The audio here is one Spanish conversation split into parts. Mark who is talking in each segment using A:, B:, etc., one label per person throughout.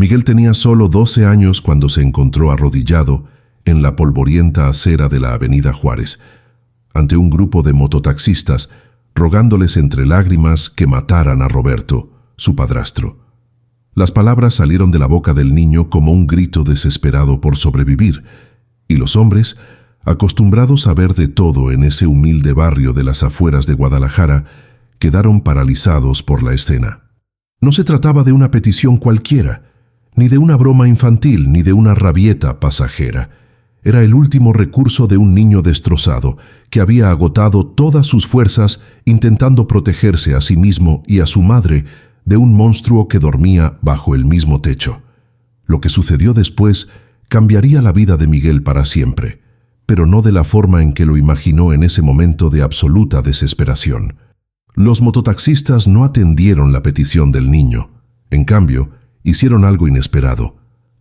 A: Miguel tenía solo 12 años cuando se encontró arrodillado en la polvorienta acera de la avenida Juárez, ante un grupo de mototaxistas, rogándoles entre lágrimas que mataran a Roberto, su padrastro. Las palabras salieron de la boca del niño como un grito desesperado por sobrevivir, y los hombres, acostumbrados a ver de todo en ese humilde barrio de las afueras de Guadalajara, quedaron paralizados por la escena. No se trataba de una petición cualquiera, ni de una broma infantil, ni de una rabieta pasajera. Era el último recurso de un niño destrozado, que había agotado todas sus fuerzas intentando protegerse a sí mismo y a su madre de un monstruo que dormía bajo el mismo techo. Lo que sucedió después cambiaría la vida de Miguel para siempre, pero no de la forma en que lo imaginó en ese momento de absoluta desesperación. Los mototaxistas no atendieron la petición del niño. En cambio, hicieron algo inesperado,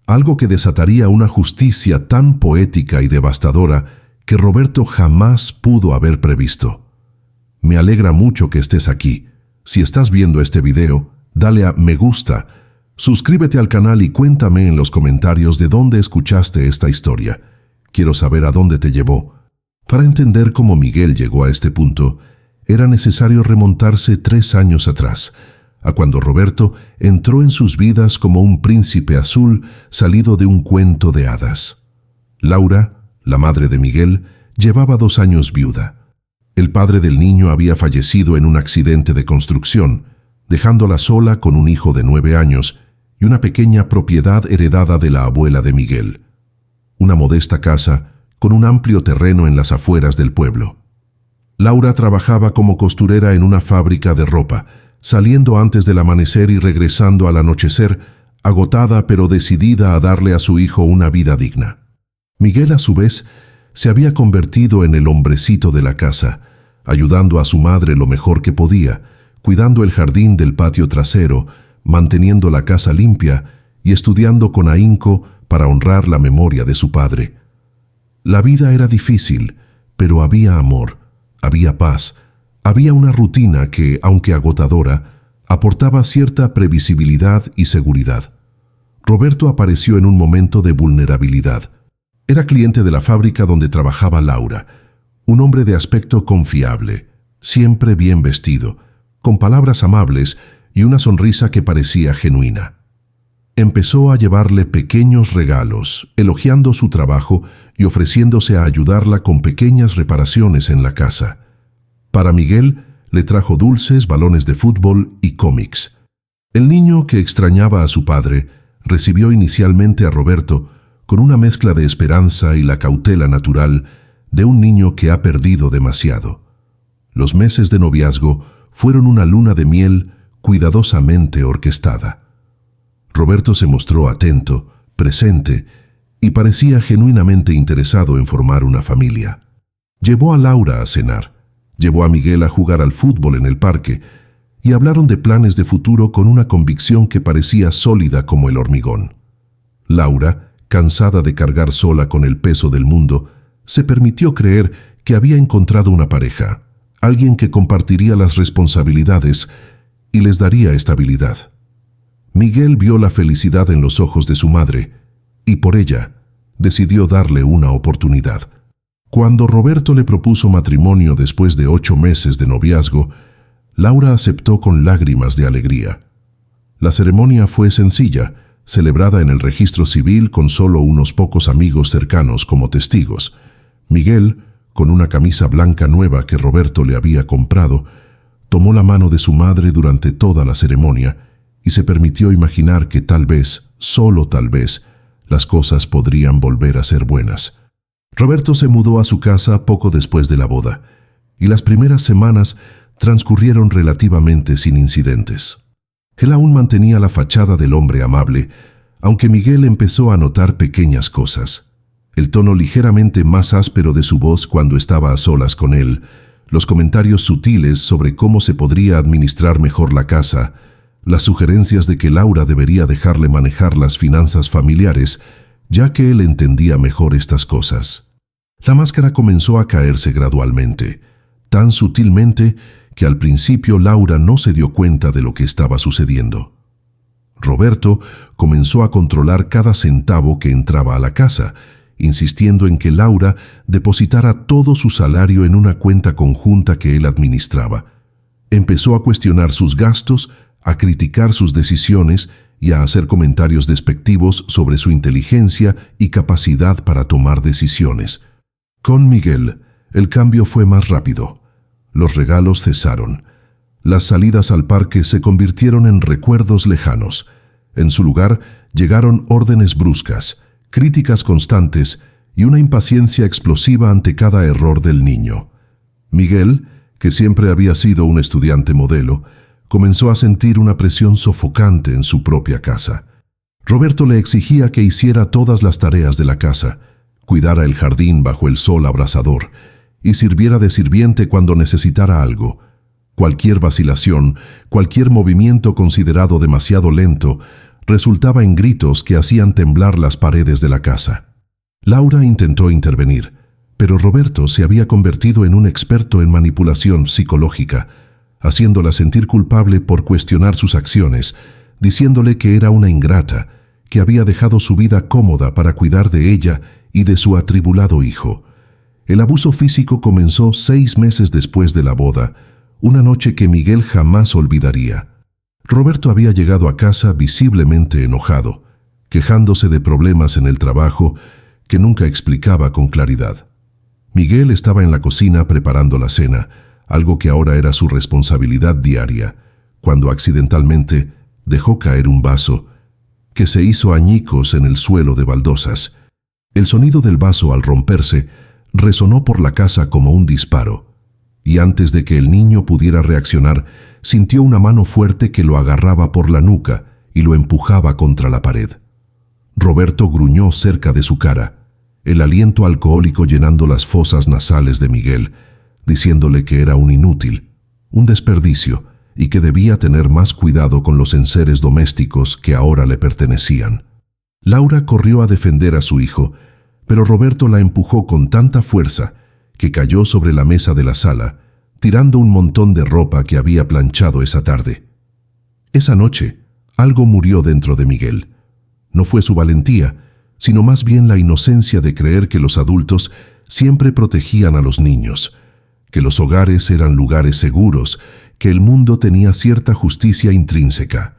A: algo que desataría una justicia tan poética y devastadora que Roberto jamás pudo haber previsto. Me alegra mucho que estés aquí. Si estás viendo este video, dale a me gusta, suscríbete al canal y cuéntame en los comentarios de dónde escuchaste esta historia. Quiero saber a dónde te llevó. Para entender cómo Miguel llegó a este punto, era necesario remontarse 3 años atrás, a cuando Roberto entró en sus vidas como un príncipe azul salido de un cuento de hadas. Laura, la madre de Miguel, llevaba 2 años viuda. El padre del niño había fallecido en un accidente de construcción, dejándola sola con un hijo de 9 años y una pequeña propiedad heredada de la abuela de Miguel. Una modesta casa con un amplio terreno en las afueras del pueblo. Laura trabajaba como costurera en una fábrica de ropa, saliendo antes del amanecer y regresando al anochecer, agotada pero decidida a darle a su hijo una vida digna. Miguel, a su vez, se había convertido en el hombrecito de la casa, ayudando a su madre lo mejor que podía, cuidando el jardín del patio trasero, manteniendo la casa limpia y estudiando con ahínco para honrar la memoria de su padre. La vida era difícil, pero había amor, había paz, había una rutina que, aunque agotadora, aportaba cierta previsibilidad y seguridad. Roberto apareció en un momento de vulnerabilidad. Era cliente de la fábrica donde trabajaba Laura, un hombre de aspecto confiable, siempre bien vestido, con palabras amables y una sonrisa que parecía genuina. Empezó a llevarle pequeños regalos, elogiando su trabajo y ofreciéndose a ayudarla con pequeñas reparaciones en la casa. Para Miguel, le trajo dulces, balones de fútbol y cómics. El niño, que extrañaba a su padre, recibió inicialmente a Roberto con una mezcla de esperanza y la cautela natural de un niño que ha perdido demasiado. Los meses de noviazgo fueron una luna de miel cuidadosamente orquestada. Roberto se mostró atento, presente, y parecía genuinamente interesado en formar una familia. Llevó a Laura a cenar, llevó a Miguel a jugar al fútbol en el parque, y hablaron de planes de futuro con una convicción que parecía sólida como el hormigón. Laura, cansada de cargar sola con el peso del mundo, se permitió creer que había encontrado una pareja, alguien que compartiría las responsabilidades y les daría estabilidad. Miguel vio la felicidad en los ojos de su madre y por ella decidió darle una oportunidad. Cuando Roberto le propuso matrimonio después de 8 meses de noviazgo, Laura aceptó con lágrimas de alegría. La ceremonia fue sencilla, celebrada en el registro civil con solo unos pocos amigos cercanos como testigos. Miguel, con una camisa blanca nueva que Roberto le había comprado, tomó la mano de su madre durante toda la ceremonia y se permitió imaginar que tal vez, solo tal vez, las cosas podrían volver a ser buenas. Roberto se mudó a su casa poco después de la boda, y las primeras semanas transcurrieron relativamente sin incidentes. Él aún mantenía la fachada del hombre amable, aunque Miguel empezó a notar pequeñas cosas. El tono ligeramente más áspero de su voz cuando estaba a solas con él, los comentarios sutiles sobre cómo se podría administrar mejor la casa, las sugerencias de que Laura debería dejarle manejar las finanzas familiares, ya que él entendía mejor estas cosas. La máscara comenzó a caerse gradualmente, tan sutilmente que al principio Laura no se dio cuenta de lo que estaba sucediendo. Roberto comenzó a controlar cada centavo que entraba a la casa, insistiendo en que Laura depositara todo su salario en una cuenta conjunta que él administraba. Empezó a cuestionar sus gastos, a criticar sus decisiones y a hacer comentarios despectivos sobre su inteligencia y capacidad para tomar decisiones. Con Miguel, el cambio fue más rápido. Los regalos cesaron. Las salidas al parque se convirtieron en recuerdos lejanos. En su lugar llegaron órdenes bruscas, críticas constantes y una impaciencia explosiva ante cada error del niño. Miguel, que siempre había sido un estudiante modelo, comenzó a sentir una presión sofocante en su propia casa. Roberto le exigía que hiciera todas las tareas de la casa, cuidara el jardín bajo el sol abrasador y sirviera de sirviente cuando necesitara algo. Cualquier vacilación, cualquier movimiento considerado demasiado lento, resultaba en gritos que hacían temblar las paredes de la casa. Laura intentó intervenir, pero Roberto se había convertido en un experto en manipulación psicológica, haciéndola sentir culpable por cuestionar sus acciones, diciéndole que era una ingrata, que había dejado su vida cómoda para cuidar de ella y de su atribulado hijo. El abuso físico comenzó 6 meses después de la boda, una noche que Miguel jamás olvidaría. Roberto había llegado a casa visiblemente enojado, quejándose de problemas en el trabajo que nunca explicaba con claridad. Miguel estaba en la cocina preparando la cena, algo que ahora era su responsabilidad diaria, cuando accidentalmente dejó caer un vaso que se hizo añicos en el suelo de baldosas. El sonido del vaso al romperse resonó por la casa como un disparo, y antes de que el niño pudiera reaccionar, sintió una mano fuerte que lo agarraba por la nuca y lo empujaba contra la pared. Roberto gruñó cerca de su cara, el aliento alcohólico llenando las fosas nasales de Miguel, diciéndole que era un inútil, un desperdicio, y que debía tener más cuidado con los enseres domésticos que ahora le pertenecían. Laura corrió a defender a su hijo, pero Roberto la empujó con tanta fuerza que cayó sobre la mesa de la sala, tirando un montón de ropa que había planchado esa tarde. Esa noche, algo murió dentro de Miguel. No fue su valentía, sino más bien la inocencia de creer que los adultos siempre protegían a los niños, que los hogares eran lugares seguros, que el mundo tenía cierta justicia intrínseca.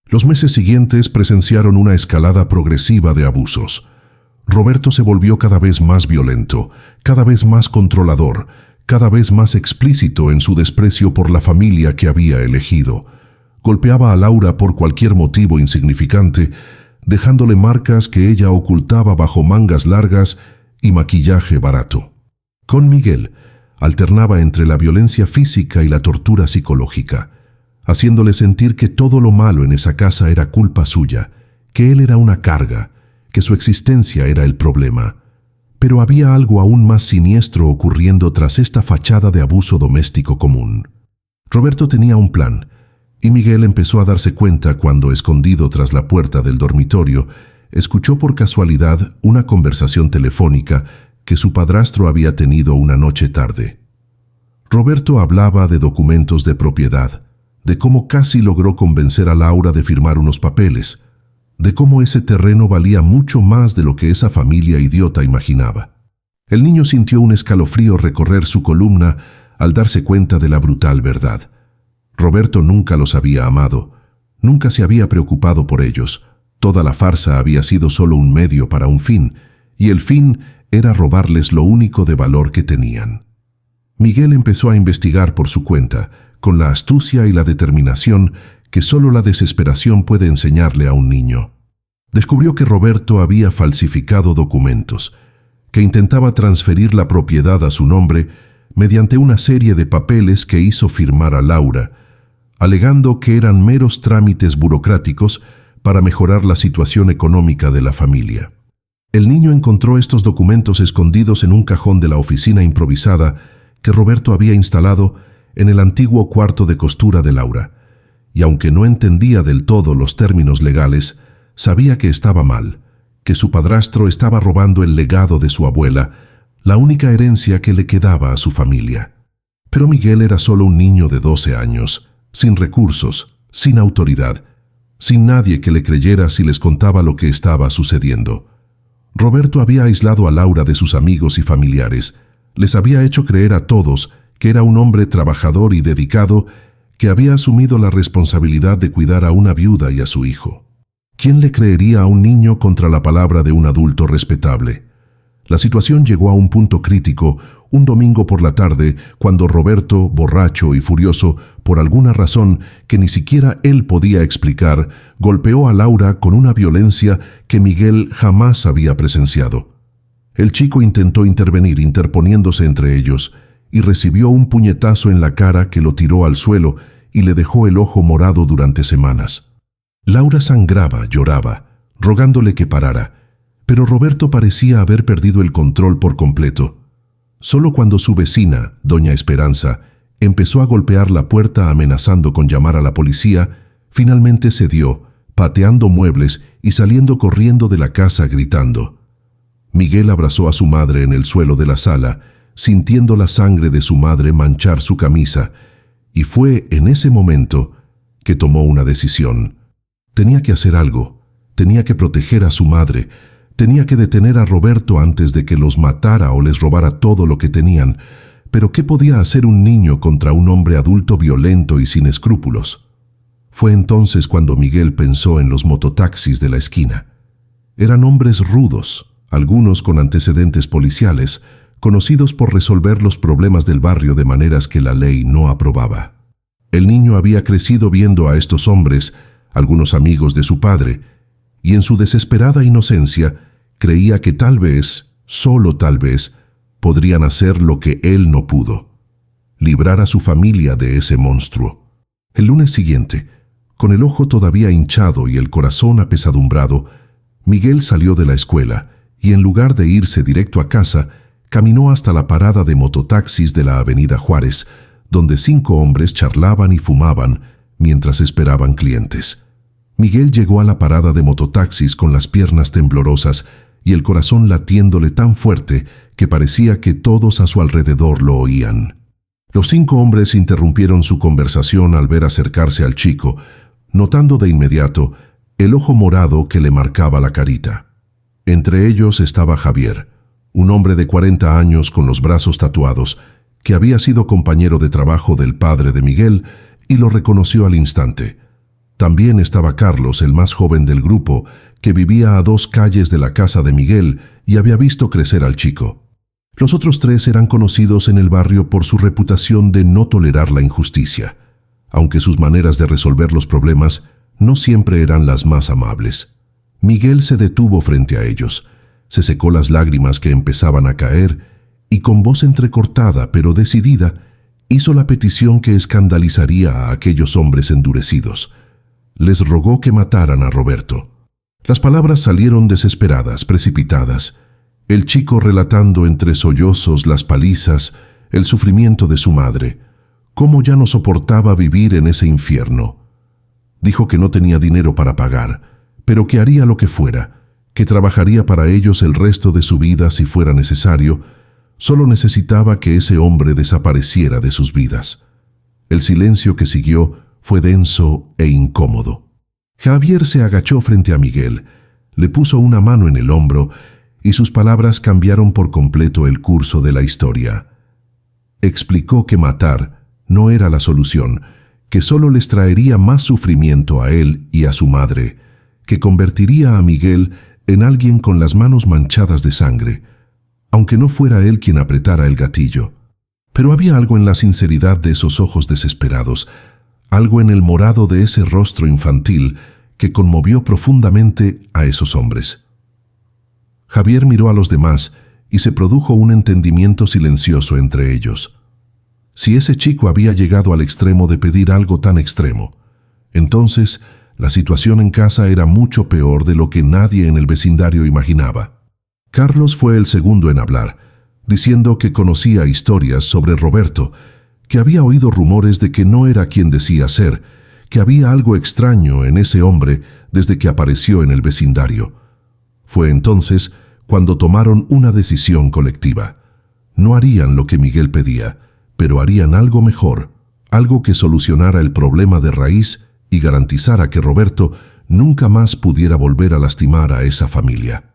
A: Los meses siguientes presenciaron una escalada progresiva de abusos. Roberto se volvió cada vez más violento, cada vez más controlador, cada vez más explícito en su desprecio por la familia que había elegido. Golpeaba a Laura por cualquier motivo insignificante, dejándole marcas que ella ocultaba bajo mangas largas y maquillaje barato. Con Miguel, alternaba entre la violencia física y la tortura psicológica, haciéndole sentir que todo lo malo en esa casa era culpa suya, que él era una carga, que su existencia era el problema. Pero había algo aún más siniestro ocurriendo tras esta fachada de abuso doméstico común. Roberto tenía un plan, y Miguel empezó a darse cuenta cuando, escondido tras la puerta del dormitorio, escuchó por casualidad una conversación telefónica que su padrastro había tenido una noche tarde. Roberto hablaba de documentos de propiedad, de cómo casi logró convencer a Laura de firmar unos papeles, de cómo ese terreno valía mucho más de lo que esa familia idiota imaginaba. El niño sintió un escalofrío recorrer su columna al darse cuenta de la brutal verdad. Roberto nunca los había amado, nunca se había preocupado por ellos. Toda la farsa había sido solo un medio para un fin, y el fin era robarles lo único de valor que tenían. Miguel empezó a investigar por su cuenta, con la astucia y la determinación que solo la desesperación puede enseñarle a un niño. Descubrió que Roberto había falsificado documentos, que intentaba transferir la propiedad a su nombre mediante una serie de papeles que hizo firmar a Laura, alegando que eran meros trámites burocráticos para mejorar la situación económica de la familia. El niño encontró estos documentos escondidos en un cajón de la oficina improvisada que Roberto había instalado en el antiguo cuarto de costura de Laura, y aunque no entendía del todo los términos legales, sabía que estaba mal, que su padrastro estaba robando el legado de su abuela, la única herencia que le quedaba a su familia. Pero Miguel era solo un niño de 12 años, sin recursos, sin autoridad, sin nadie que le creyera si les contaba lo que estaba sucediendo. Roberto había aislado a Laura de sus amigos y familiares. Les había hecho creer a todos que era un hombre trabajador y dedicado, que había asumido la responsabilidad de cuidar a una viuda y a su hijo. ¿Quién le creería a un niño contra la palabra de un adulto respetable? La situación llegó a un punto crítico un domingo por la tarde, cuando Roberto, borracho y furioso, por alguna razón que ni siquiera él podía explicar, golpeó a Laura con una violencia que Miguel jamás había presenciado. El chico intentó intervenir interponiéndose entre ellos, y recibió un puñetazo en la cara que lo tiró al suelo y le dejó el ojo morado durante semanas. Laura sangraba, lloraba, rogándole que parara, pero Roberto parecía haber perdido el control por completo. Solo cuando su vecina, doña Esperanza, empezó a golpear la puerta amenazando con llamar a la policía, finalmente cedió, pateando muebles y saliendo corriendo de la casa gritando. Miguel abrazó a su madre en el suelo de la sala, sintiendo la sangre de su madre manchar su camisa, y fue en ese momento que tomó una decisión. Tenía que hacer algo, tenía que proteger a su madre, tenía que detener a Roberto antes de que los matara o les robara todo lo que tenían. Pero ¿qué podía hacer un niño contra un hombre adulto violento y sin escrúpulos? Fue entonces cuando Miguel pensó en los mototaxis de la esquina. Eran hombres rudos, algunos con antecedentes policiales, conocidos por resolver los problemas del barrio de maneras que la ley no aprobaba. El niño había crecido viendo a estos hombres, algunos amigos de su padre, y en su desesperada inocencia creía que tal vez, solo tal vez, podrían hacer lo que él no pudo: librar a su familia de ese monstruo. El lunes siguiente, con el ojo todavía hinchado y el corazón apesadumbrado, Miguel salió de la escuela y, en lugar de irse directo a casa, caminó hasta la parada de mototaxis de la avenida Juárez, donde 5 hombres charlaban y fumaban mientras esperaban clientes. Miguel llegó a la parada de mototaxis con las piernas temblorosas y el corazón latiéndole tan fuerte que parecía que todos a su alrededor lo oían. Los 5 hombres interrumpieron su conversación al ver acercarse al chico, notando de inmediato el ojo morado que le marcaba la carita. Entre ellos estaba Javier, un hombre de 40 años con los brazos tatuados, que había sido compañero de trabajo del padre de Miguel y lo reconoció al instante. También estaba Carlos, el más joven del grupo, que vivía a 2 calles de la casa de Miguel y había visto crecer al chico. Los otros 3 eran conocidos en el barrio por su reputación de no tolerar la injusticia, aunque sus maneras de resolver los problemas no siempre eran las más amables. Miguel se detuvo frente a ellos, se secó las lágrimas que empezaban a caer y, con voz entrecortada pero decidida, hizo la petición que escandalizaría a aquellos hombres endurecidos. Les rogó que mataran a Roberto. Las palabras salieron desesperadas, precipitadas, el chico relatando entre sollozos las palizas, el sufrimiento de su madre, cómo ya no soportaba vivir en ese infierno. Dijo que no tenía dinero para pagar, pero que haría lo que fuera, que trabajaría para ellos el resto de su vida si fuera necesario. Solo necesitaba que ese hombre desapareciera de sus vidas. El silencio que siguió fue denso e incómodo. Javier se agachó frente a Miguel, le puso una mano en el hombro y sus palabras cambiaron por completo el curso de la historia. Explicó que matar no era la solución, que solo les traería más sufrimiento a él y a su madre, que convertiría a Miguel en alguien con las manos manchadas de sangre, aunque no fuera él quien apretara el gatillo. Pero había algo en la sinceridad de esos ojos desesperados, algo en el morado de ese rostro infantil que conmovió profundamente a esos hombres. Javier miró a los demás y se produjo un entendimiento silencioso entre ellos. Si ese chico había llegado al extremo de pedir algo tan extremo, entonces la situación en casa era mucho peor de lo que nadie en el vecindario imaginaba. Carlos fue el segundo en hablar, diciendo que conocía historias sobre Roberto, que había oído rumores de que no era quien decía ser, que había algo extraño en ese hombre desde que apareció en el vecindario. Fue entonces cuando tomaron una decisión colectiva. No harían lo que Miguel pedía, pero harían algo mejor, algo que solucionara el problema de raíz y garantizara que Roberto nunca más pudiera volver a lastimar a esa familia.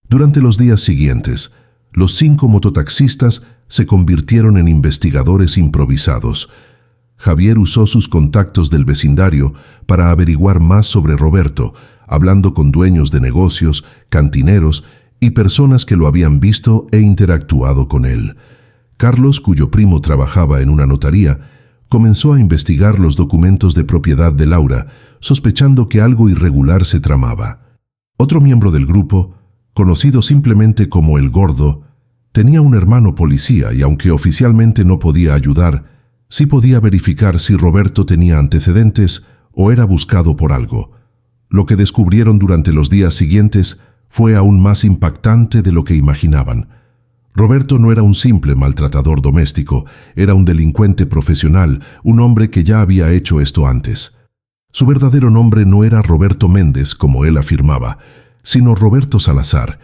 A: Durante los días siguientes, los 5 mototaxistas se convirtieron en investigadores improvisados. Javier usó sus contactos del vecindario para averiguar más sobre Roberto, hablando con dueños de negocios, cantineros y personas que lo habían visto e interactuado con él. Carlos, cuyo primo trabajaba en una notaría, comenzó a investigar los documentos de propiedad de Laura, sospechando que algo irregular se tramaba. Otro miembro del grupo, conocido simplemente como el Gordo, tenía un hermano policía y aunque oficialmente no podía ayudar, sí podía verificar si Roberto tenía antecedentes o era buscado por algo. Lo que descubrieron durante los días siguientes fue aún más impactante de lo que imaginaban. Roberto no era un simple maltratador doméstico, era un delincuente profesional, un hombre que ya había hecho esto antes. Su verdadero nombre no era Roberto Méndez, como él afirmaba, sino Roberto Salazar,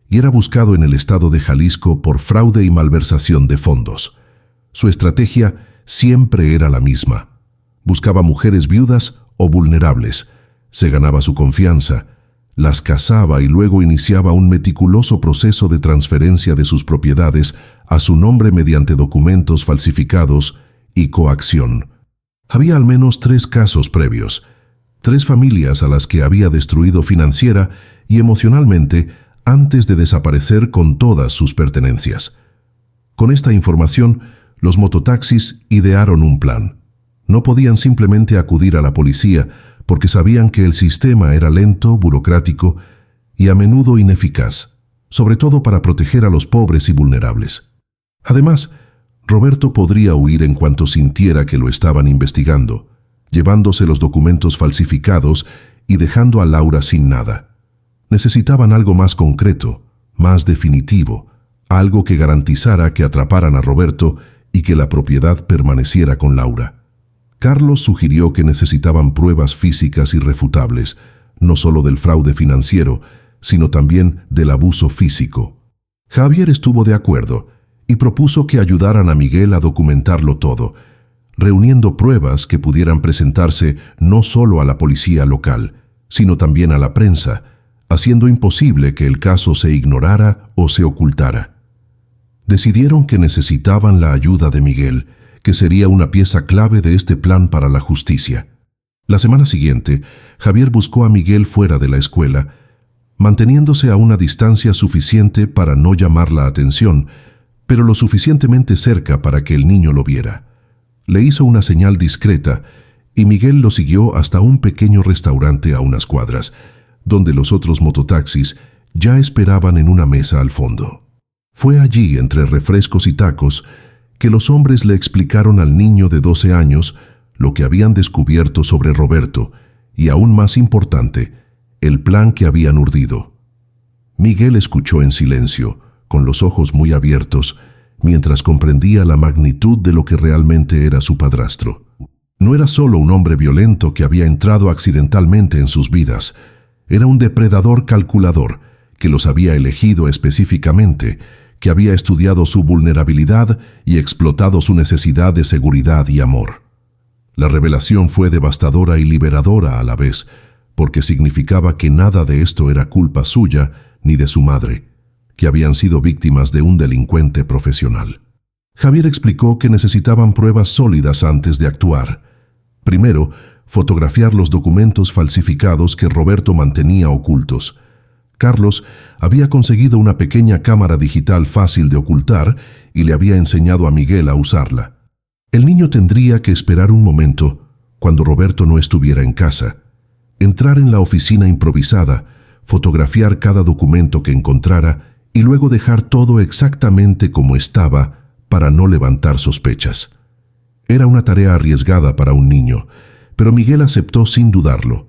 A: y era buscado en el estado de Jalisco por fraude y malversación de fondos. Su estrategia siempre era la misma. Buscaba mujeres viudas o vulnerables, se ganaba su confianza, las casaba y luego iniciaba un meticuloso proceso de transferencia de sus propiedades a su nombre mediante documentos falsificados y coacción. Había al menos 3 casos previos, 3 familias a las que había destruido financiera y emocionalmente antes de desaparecer con todas sus pertenencias. Con esta información, los mototaxis idearon un plan. No podían simplemente acudir a la policía porque sabían que el sistema era lento, burocrático y a menudo ineficaz, sobre todo para proteger a los pobres y vulnerables. Además, Roberto podría huir en cuanto sintiera que lo estaban investigando, llevándose los documentos falsificados y dejando a Laura sin nada. Necesitaban algo más concreto, más definitivo, algo que garantizara que atraparan a Roberto y que la propiedad permaneciera con Laura. Carlos sugirió que necesitaban pruebas físicas irrefutables, no solo del fraude financiero, sino también del abuso físico. Javier estuvo de acuerdo y propuso que ayudaran a Miguel a documentarlo todo, reuniendo pruebas que pudieran presentarse no solo a la policía local, sino también a la prensa, haciendo imposible que el caso se ignorara o se ocultara. Decidieron que necesitaban la ayuda de Miguel, que sería una pieza clave de este plan para la justicia. La semana siguiente, Javier buscó a Miguel fuera de la escuela, manteniéndose a una distancia suficiente para no llamar la atención, pero lo suficientemente cerca para que el niño lo viera. Le hizo una señal discreta y Miguel lo siguió hasta un pequeño restaurante a unas cuadras, donde los otros mototaxis ya esperaban en una mesa al fondo. Fue allí, entre refrescos y tacos, que los hombres le explicaron al niño de 12 años lo que habían descubierto sobre Roberto y, aún más importante, el plan que habían urdido. Miguel escuchó en silencio, con los ojos muy abiertos, mientras comprendía la magnitud de lo que realmente era su padrastro. No era solo un hombre violento que había entrado accidentalmente en sus vidas, era un depredador calculador que los había elegido específicamente, que había estudiado su vulnerabilidad y explotado su necesidad de seguridad y amor. La revelación fue devastadora y liberadora a la vez, porque significaba que nada de esto era culpa suya ni de su madre, que habían sido víctimas de un delincuente profesional. Javier explicó que necesitaban pruebas sólidas antes de actuar. Primero, fotografiar los documentos falsificados que Roberto mantenía ocultos. Carlos había conseguido una pequeña cámara digital fácil de ocultar y le había enseñado a Miguel a usarla. El niño tendría que esperar un momento, cuando Roberto no estuviera en casa, entrar en la oficina improvisada, fotografiar cada documento que encontrara y luego dejar todo exactamente como estaba para no levantar sospechas. Era una tarea arriesgada para un niño, pero Miguel aceptó sin dudarlo.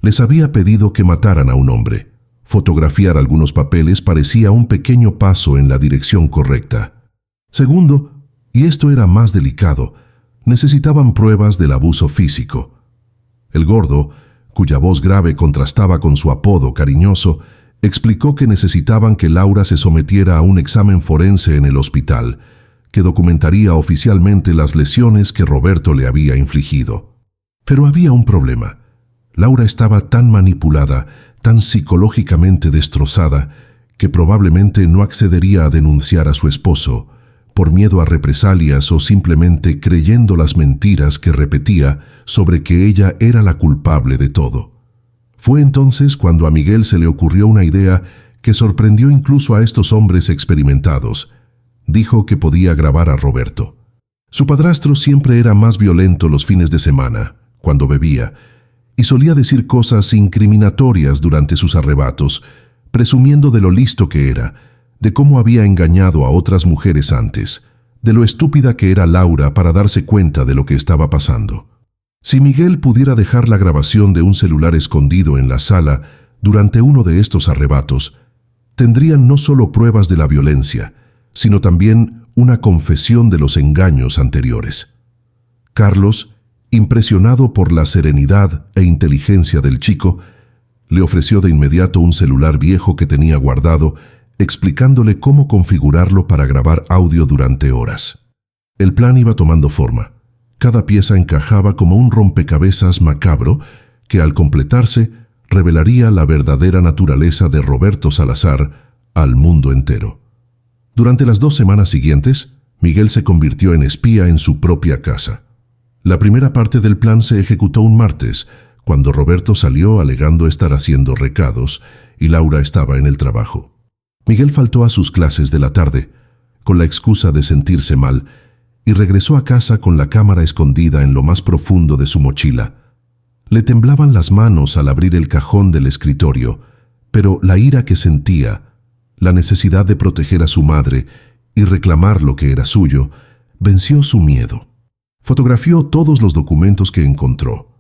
A: Les había pedido que mataran a un hombre. Fotografiar algunos papeles parecía un pequeño paso en la dirección correcta. Segundo, y esto era más delicado, necesitaban pruebas del abuso físico. El Gordo, cuya voz grave contrastaba con su apodo cariñoso, explicó que necesitaban que Laura se sometiera a un examen forense en el hospital, que documentaría oficialmente las lesiones que Roberto le había infligido. Pero había un problema. Laura estaba tan manipulada, tan psicológicamente destrozada, que probablemente no accedería a denunciar a su esposo, por miedo a represalias o simplemente creyendo las mentiras que repetía sobre que ella era la culpable de todo. Fue entonces cuando a Miguel se le ocurrió una idea que sorprendió incluso a estos hombres experimentados. Dijo que podía grabar a Roberto. Su padrastro siempre era más violento los fines de semana, cuando bebía, y solía decir cosas incriminatorias durante sus arrebatos, presumiendo de lo listo que era, de cómo había engañado a otras mujeres antes, de lo estúpida que era Laura para darse cuenta de lo que estaba pasando. Si Miguel pudiera dejar la grabación de un celular escondido en la sala durante uno de estos arrebatos, tendrían no solo pruebas de la violencia, sino también una confesión de los engaños anteriores. Carlos, impresionado por la serenidad e inteligencia del chico, le ofreció de inmediato un celular viejo que tenía guardado, explicándole cómo configurarlo para grabar audio durante horas. El plan iba tomando forma. Cada pieza encajaba como un rompecabezas macabro que, al completarse, revelaría la verdadera naturaleza de Roberto Salazar al mundo entero. Durante las 2 semanas siguientes, Miguel se convirtió en espía en su propia casa. La primera parte del plan se ejecutó un martes, cuando Roberto salió alegando estar haciendo recados y Laura estaba en el trabajo. Miguel faltó a sus clases de la tarde, con la excusa de sentirse mal, y regresó a casa con la cámara escondida en lo más profundo de su mochila. Le temblaban las manos al abrir el cajón del escritorio, pero la ira que sentía, la necesidad de proteger a su madre y reclamar lo que era suyo, venció su miedo. Fotografió todos los documentos que encontró: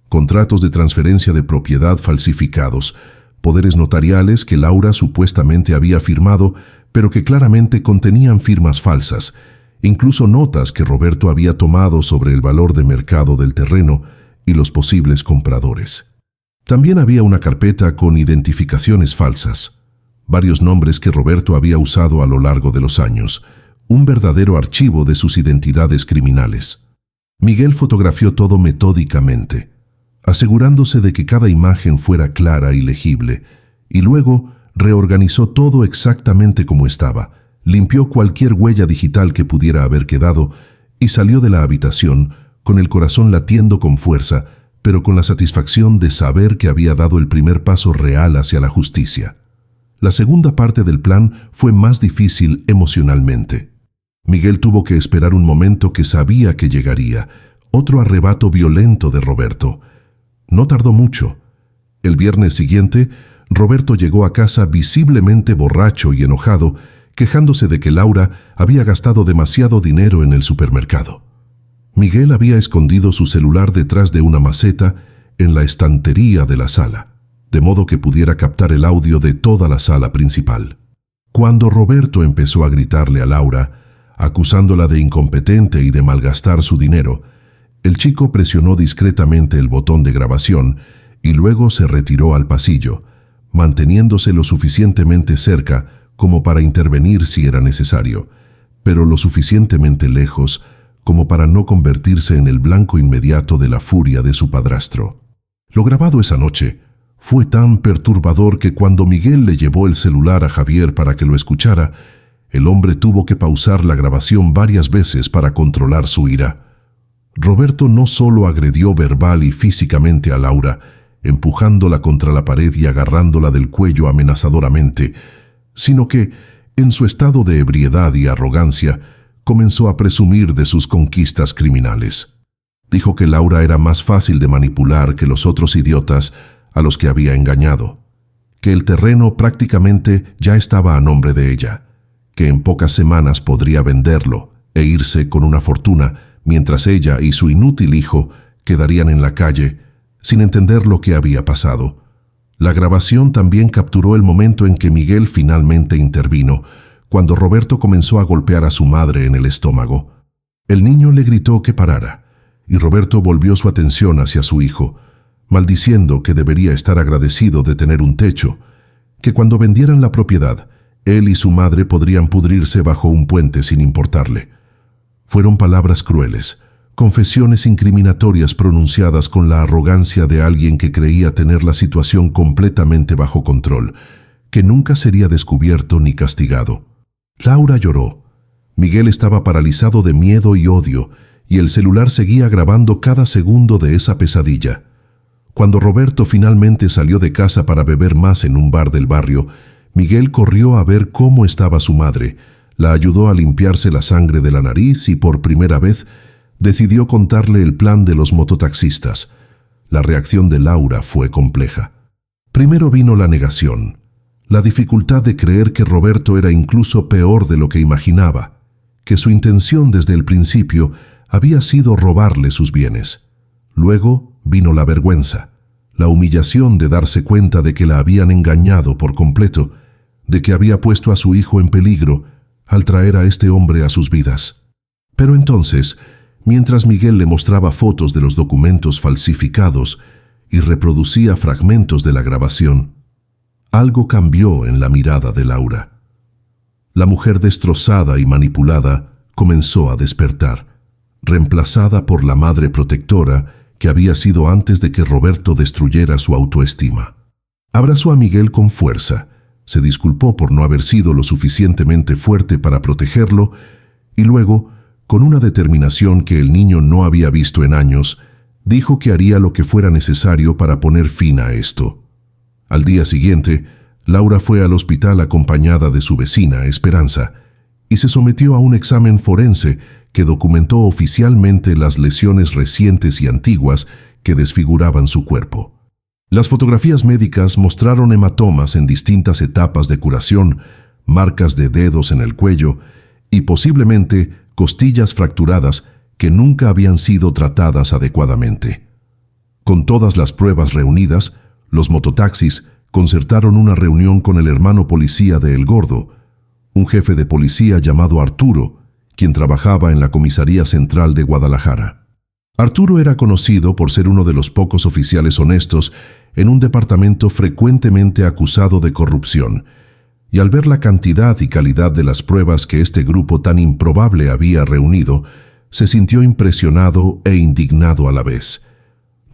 A: contratos de transferencia de propiedad falsificados, poderes notariales que Laura supuestamente había firmado, pero que claramente contenían firmas falsas, incluso notas que Roberto había tomado sobre el valor de mercado del terreno y los posibles compradores. También había una carpeta con identificaciones falsas, varios nombres que Roberto había usado a lo largo de los años, un verdadero archivo de sus identidades criminales. Miguel fotografió todo metódicamente, asegurándose de que cada imagen fuera clara y legible, y luego reorganizó todo exactamente como estaba, limpió cualquier huella digital que pudiera haber quedado y salió de la habitación con el corazón latiendo con fuerza, pero con la satisfacción de saber que había dado el primer paso real hacia la justicia. La segunda parte del plan fue más difícil emocionalmente. Miguel tuvo que esperar un momento que sabía que llegaría, otro arrebato violento de Roberto. No tardó mucho. El viernes siguiente, Roberto llegó a casa visiblemente borracho y enojado, quejándose de que Laura había gastado demasiado dinero en el supermercado. Miguel había escondido su celular detrás de una maceta en la estantería de la sala, de modo que pudiera captar el audio de toda la sala principal. Cuando Roberto empezó a gritarle a Laura, acusándola de incompetente y de malgastar su dinero, el chico presionó discretamente el botón de grabación y luego se retiró al pasillo, manteniéndose lo suficientemente cerca como para intervenir si era necesario, pero lo suficientemente lejos como para no convertirse en el blanco inmediato de la furia de su padrastro. Lo grabado esa noche fue tan perturbador que cuando Miguel le llevó el celular a Javier para que lo escuchara, el hombre tuvo que pausar la grabación varias veces para controlar su ira. Roberto no solo agredió verbal y físicamente a Laura, empujándola contra la pared y agarrándola del cuello amenazadoramente, sino que, en su estado de ebriedad y arrogancia, comenzó a presumir de sus conquistas criminales. Dijo que Laura era más fácil de manipular que los otros idiotas a los que había engañado, que el terreno prácticamente ya estaba a nombre de ella, que en pocas semanas podría venderlo e irse con una fortuna, mientras ella y su inútil hijo quedarían en la calle sin entender lo que había pasado. La grabación también capturó el momento en que Miguel finalmente intervino, cuando Roberto comenzó a golpear a su madre en el estómago. El niño le gritó que parara, y Roberto volvió su atención hacia su hijo, maldiciendo que debería estar agradecido de tener un techo, que cuando vendieran la propiedad, él y su madre podrían pudrirse bajo un puente sin importarle. Fueron palabras crueles, confesiones incriminatorias pronunciadas con la arrogancia de alguien que creía tener la situación completamente bajo control, que nunca sería descubierto ni castigado. Laura lloró. Miguel estaba paralizado de miedo y odio, y el celular seguía grabando cada segundo de esa pesadilla. Cuando Roberto finalmente salió de casa para beber más en un bar del barrio, Miguel corrió a ver cómo estaba su madre, la ayudó a limpiarse la sangre de la nariz y por primera vez decidió contarle el plan de los mototaxistas. La reacción de Laura fue compleja. Primero vino la negación, la dificultad de creer que Roberto era incluso peor de lo que imaginaba, que su intención desde el principio había sido robarle sus bienes. Luego vino la vergüenza, la humillación de darse cuenta de que la habían engañado por completo, de que había puesto a su hijo en peligro al traer a este hombre a sus vidas. Pero entonces, mientras Miguel le mostraba fotos de los documentos falsificados y reproducía fragmentos de la grabación, algo cambió en la mirada de Laura. La mujer destrozada y manipulada comenzó a despertar, reemplazada por la madre protectora que había sido antes de que Roberto destruyera su autoestima. Abrazó a Miguel con fuerza, se disculpó por no haber sido lo suficientemente fuerte para protegerlo y luego, con una determinación que el niño no había visto en años, dijo que haría lo que fuera necesario para poner fin a esto. Al día siguiente, Laura fue al hospital acompañada de su vecina, Esperanza, y se sometió a un examen forense que documentó oficialmente las lesiones recientes y antiguas que desfiguraban su cuerpo. Las fotografías médicas mostraron hematomas en distintas etapas de curación, marcas de dedos en el cuello y posiblemente costillas fracturadas que nunca habían sido tratadas adecuadamente. Con todas las pruebas reunidas, los mototaxis concertaron una reunión con el hermano policía de El Gordo, un jefe de policía llamado Arturo, quien trabajaba en la comisaría central de Guadalajara. Arturo era conocido por ser uno de los pocos oficiales honestos en un departamento frecuentemente acusado de corrupción, y al ver la cantidad y calidad de las pruebas que este grupo tan improbable había reunido, se sintió impresionado e indignado a la vez.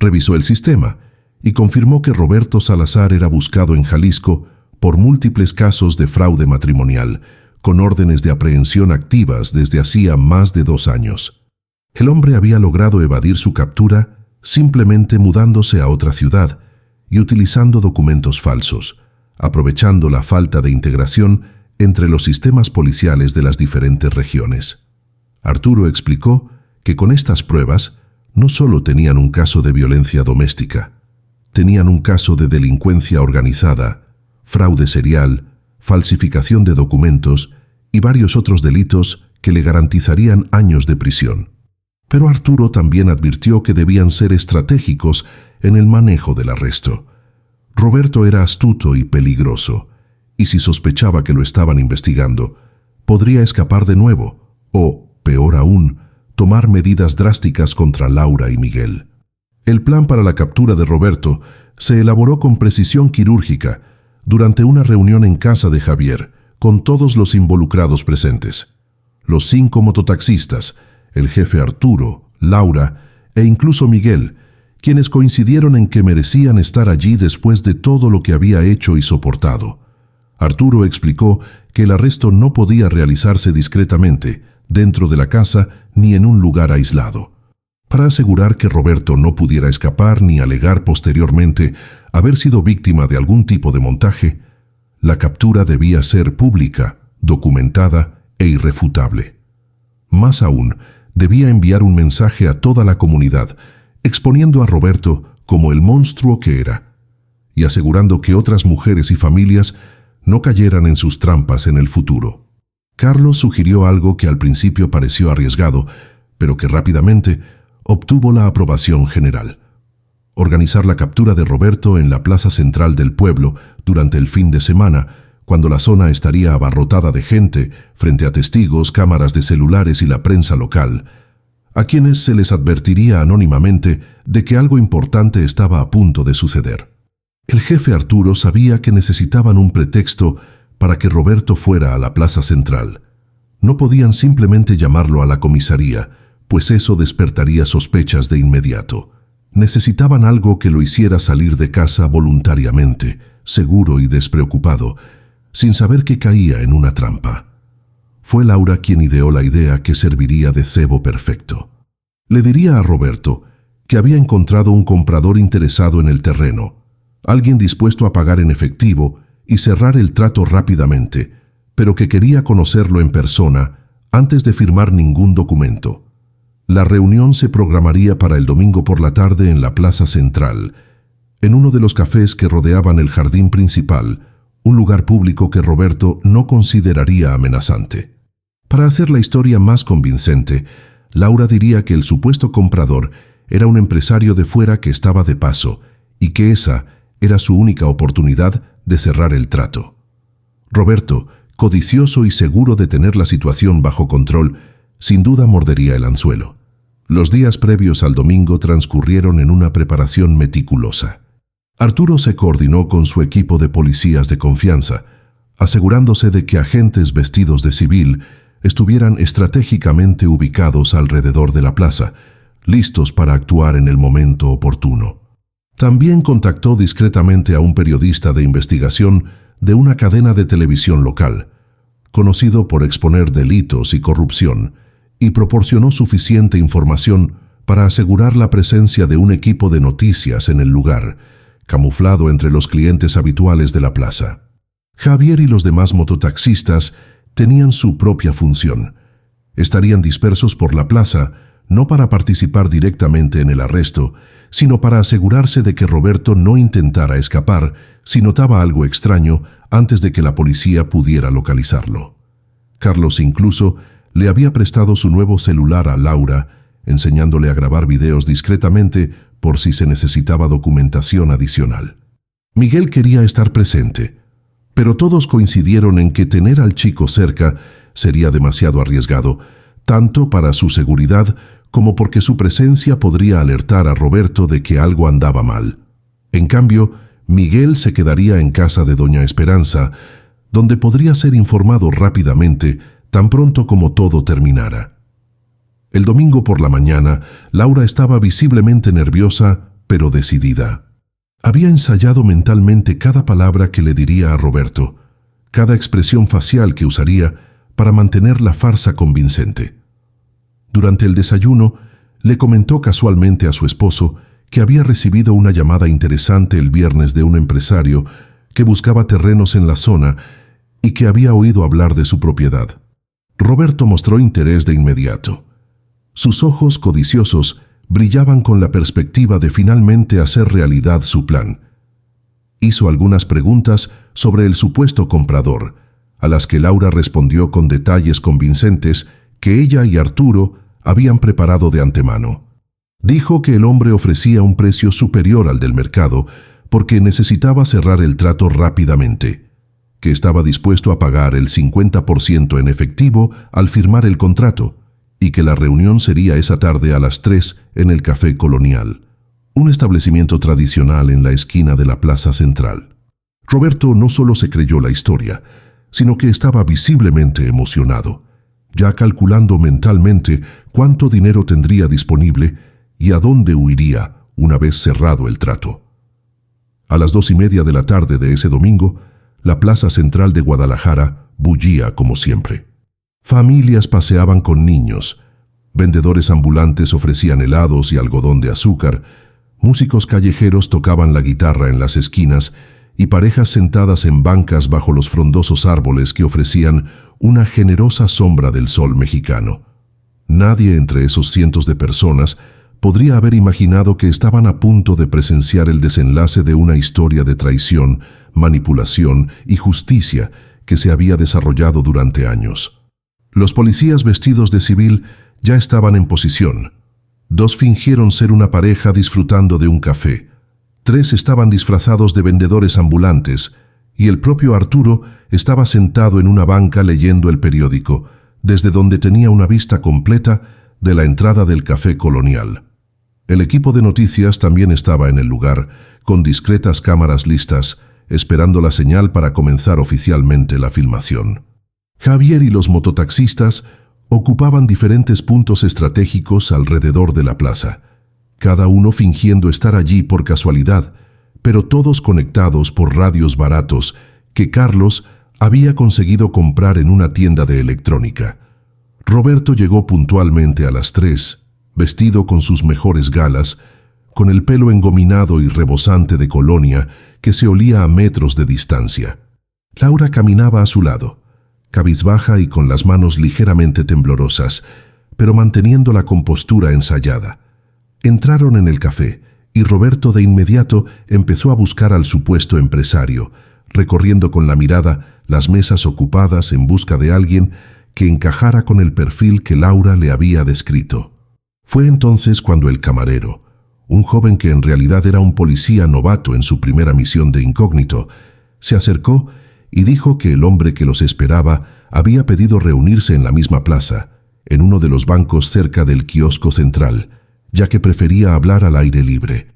A: Revisó el sistema y confirmó que Roberto Salazar era buscado en Jalisco por múltiples casos de fraude matrimonial, con órdenes de aprehensión activas desde hacía más de 2 años. El hombre había logrado evadir su captura simplemente mudándose a otra ciudad y utilizando documentos falsos, aprovechando la falta de integración entre los sistemas policiales de las diferentes regiones. Arturo explicó que con estas pruebas no solo tenían un caso de violencia doméstica, tenían un caso de delincuencia organizada, fraude serial, falsificación de documentos y varios otros delitos que le garantizarían años de prisión. Pero Arturo también advirtió que debían ser estratégicos en el manejo del arresto. Roberto era astuto y peligroso, y si sospechaba que lo estaban investigando, podría escapar de nuevo, o, peor aún, tomar medidas drásticas contra Laura y Miguel. El plan para la captura de Roberto se elaboró con precisión quirúrgica durante una reunión en casa de Javier, con todos los involucrados presentes. Los 5 mototaxistas, el jefe Arturo, Laura e incluso Miguel, quienes coincidieron en que merecían estar allí después de todo lo que había hecho y soportado. Arturo explicó que el arresto no podía realizarse discretamente, dentro de la casa ni en un lugar aislado. Para asegurar que Roberto no pudiera escapar ni alegar posteriormente haber sido víctima de algún tipo de montaje, la captura debía ser pública, documentada e irrefutable. Más aún, debía enviar un mensaje a toda la comunidad, exponiendo a Roberto como el monstruo que era, y asegurando que otras mujeres y familias no cayeran en sus trampas en el futuro. Carlos sugirió algo que al principio pareció arriesgado, pero que rápidamente obtuvo la aprobación general: organizar la captura de Roberto en la plaza central del pueblo durante el fin de semana, cuando la zona estaría abarrotada de gente, frente a testigos, cámaras de celulares y la prensa local, a quienes se les advertiría anónimamente de que algo importante estaba a punto de suceder. El jefe Arturo sabía que necesitaban un pretexto para que Roberto fuera a la plaza central. No podían simplemente llamarlo a la comisaría, pues eso despertaría sospechas de inmediato. Necesitaban algo que lo hiciera salir de casa voluntariamente, seguro y despreocupado, sin saber que caía en una trampa. Fue Laura quien ideó la idea que serviría de cebo perfecto. Le diría a Roberto que había encontrado un comprador interesado en el terreno, alguien dispuesto a pagar en efectivo y cerrar el trato rápidamente, pero que quería conocerlo en persona antes de firmar ningún documento. La reunión se programaría para el domingo por la tarde en la plaza central, en uno de los cafés que rodeaban el jardín principal, un lugar público que Roberto no consideraría amenazante. Para hacer la historia más convincente, Laura diría que el supuesto comprador era un empresario de fuera que estaba de paso y que esa era su única oportunidad de cerrar el trato. Roberto, codicioso y seguro de tener la situación bajo control, sin duda mordería el anzuelo. Los días previos al domingo transcurrieron en una preparación meticulosa. Arturo se coordinó con su equipo de policías de confianza, asegurándose de que agentes vestidos de civil estuvieran estratégicamente ubicados alrededor de la plaza, listos para actuar en el momento oportuno. También contactó discretamente a un periodista de investigación de una cadena de televisión local, conocido por exponer delitos y corrupción, y proporcionó suficiente información para asegurar la presencia de un equipo de noticias en el lugar, camuflado entre los clientes habituales de la plaza. Javier y los demás mototaxistas tenían su propia función. Estarían dispersos por la plaza, no para participar directamente en el arresto, sino para asegurarse de que Roberto no intentara escapar si notaba algo extraño antes de que la policía pudiera localizarlo. Carlos incluso le había prestado su nuevo celular a Laura, enseñándole a grabar videos discretamente por si se necesitaba documentación adicional. Miguel quería estar presente, pero todos coincidieron en que tener al chico cerca sería demasiado arriesgado, tanto para su seguridad como porque su presencia podría alertar a Roberto de que algo andaba mal. En cambio, Miguel se quedaría en casa de Doña Esperanza, donde podría ser informado rápidamente tan pronto como todo terminara. El domingo por la mañana, Laura estaba visiblemente nerviosa, pero decidida. Había ensayado mentalmente cada palabra que le diría a Roberto, cada expresión facial que usaría para mantener la farsa convincente. Durante el desayuno, le comentó casualmente a su esposo que había recibido una llamada interesante el viernes de un empresario que buscaba terrenos en la zona y que había oído hablar de su propiedad. Roberto mostró interés de inmediato. Sus ojos codiciosos brillaban con la perspectiva de finalmente hacer realidad su plan. Hizo algunas preguntas sobre el supuesto comprador, a las que Laura respondió con detalles convincentes que ella y Arturo habían preparado de antemano. Dijo que el hombre ofrecía un precio superior al del mercado porque necesitaba cerrar el trato rápidamente, que estaba dispuesto a pagar el 50% en efectivo al firmar el contrato y que la reunión sería esa tarde a las 3 en el Café Colonial, un establecimiento tradicional en la esquina de la plaza central. Roberto no solo se creyó la historia, sino que estaba visiblemente emocionado, ya calculando mentalmente cuánto dinero tendría disponible y a dónde huiría una vez cerrado el trato. A las 2:30 de la tarde de ese domingo, la plaza central de Guadalajara bullía como siempre. Familias paseaban con niños, vendedores ambulantes ofrecían helados y algodón de azúcar, músicos callejeros tocaban la guitarra en las esquinas y parejas sentadas en bancas bajo los frondosos árboles que ofrecían una generosa sombra del sol mexicano. Nadie entre esos cientos de personas podría haber imaginado que estaban a punto de presenciar el desenlace de una historia de traición, manipulación y justicia que se había desarrollado durante años. Los policías vestidos de civil ya estaban en posición. 2 fingieron ser una pareja disfrutando de un café. 3 estaban disfrazados de vendedores ambulantes y el propio Arturo estaba sentado en una banca leyendo el periódico, desde donde tenía una vista completa de la entrada del Café Colonial. El equipo de noticias también estaba en el lugar, con discretas cámaras listas, esperando la señal para comenzar oficialmente la filmación. Javier y los mototaxistas ocupaban diferentes puntos estratégicos alrededor de la plaza, cada uno fingiendo estar allí por casualidad, pero todos conectados por radios baratos que Carlos había conseguido comprar en una tienda de electrónica. Roberto llegó puntualmente a las 3, vestido con sus mejores galas, con el pelo engominado y rebosante de colonia que se olía a metros de distancia. Laura caminaba a su lado, cabizbaja y con las manos ligeramente temblorosas, pero manteniendo la compostura ensayada. Entraron en el café y Roberto de inmediato empezó a buscar al supuesto empresario, recorriendo con la mirada las mesas ocupadas en busca de alguien que encajara con el perfil que Laura le había descrito. Fue entonces cuando el camarero, un joven que en realidad era un policía novato en su primera misión de incógnito, se acercó y dijo que el hombre que los esperaba había pedido reunirse en la misma plaza, en uno de los bancos cerca del kiosco central, ya que prefería hablar al aire libre.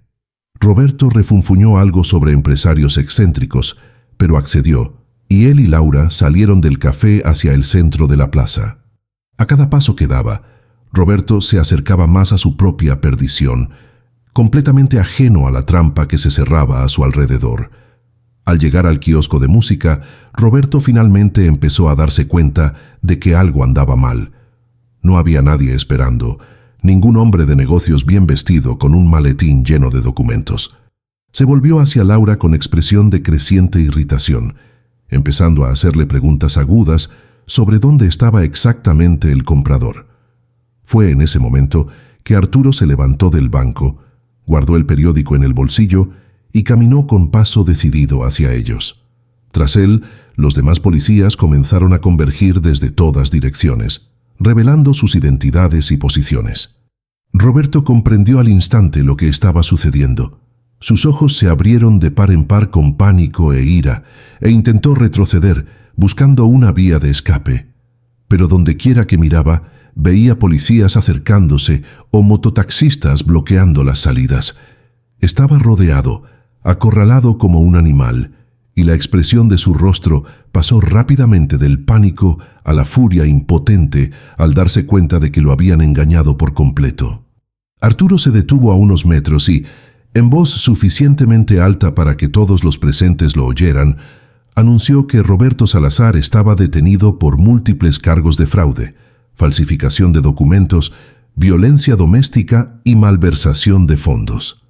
A: Roberto refunfuñó algo sobre empresarios excéntricos, pero accedió, y él y Laura salieron del café hacia el centro de la plaza. A cada paso que daba, Roberto se acercaba más a su propia perdición, completamente ajeno a la trampa que se cerraba a su alrededor. Al llegar al kiosco de música, Roberto finalmente empezó a darse cuenta de que algo andaba mal. No había nadie esperando, ningún hombre de negocios bien vestido con un maletín lleno de documentos. Se volvió hacia Laura con expresión de creciente irritación, empezando a hacerle preguntas agudas sobre dónde estaba exactamente el comprador. Fue en ese momento que Arturo se levantó del banco, guardó el periódico en el bolsillo y caminó con paso decidido hacia ellos. Tras él, los demás policías comenzaron a convergir desde todas direcciones, revelando sus identidades y posiciones. Roberto comprendió al instante lo que estaba sucediendo. Sus ojos se abrieron de par en par con pánico e ira, e intentó retroceder, buscando una vía de escape. Pero dondequiera que miraba, veía policías acercándose o mototaxistas bloqueando las salidas. Estaba rodeado, acorralado como un animal, y la expresión de su rostro pasó rápidamente del pánico a la furia impotente al darse cuenta de que lo habían engañado por completo. Arturo se detuvo a unos metros y, en voz suficientemente alta para que todos los presentes lo oyeran, anunció que Roberto Salazar estaba detenido por múltiples cargos de fraude, falsificación de documentos, violencia doméstica y malversación de fondos.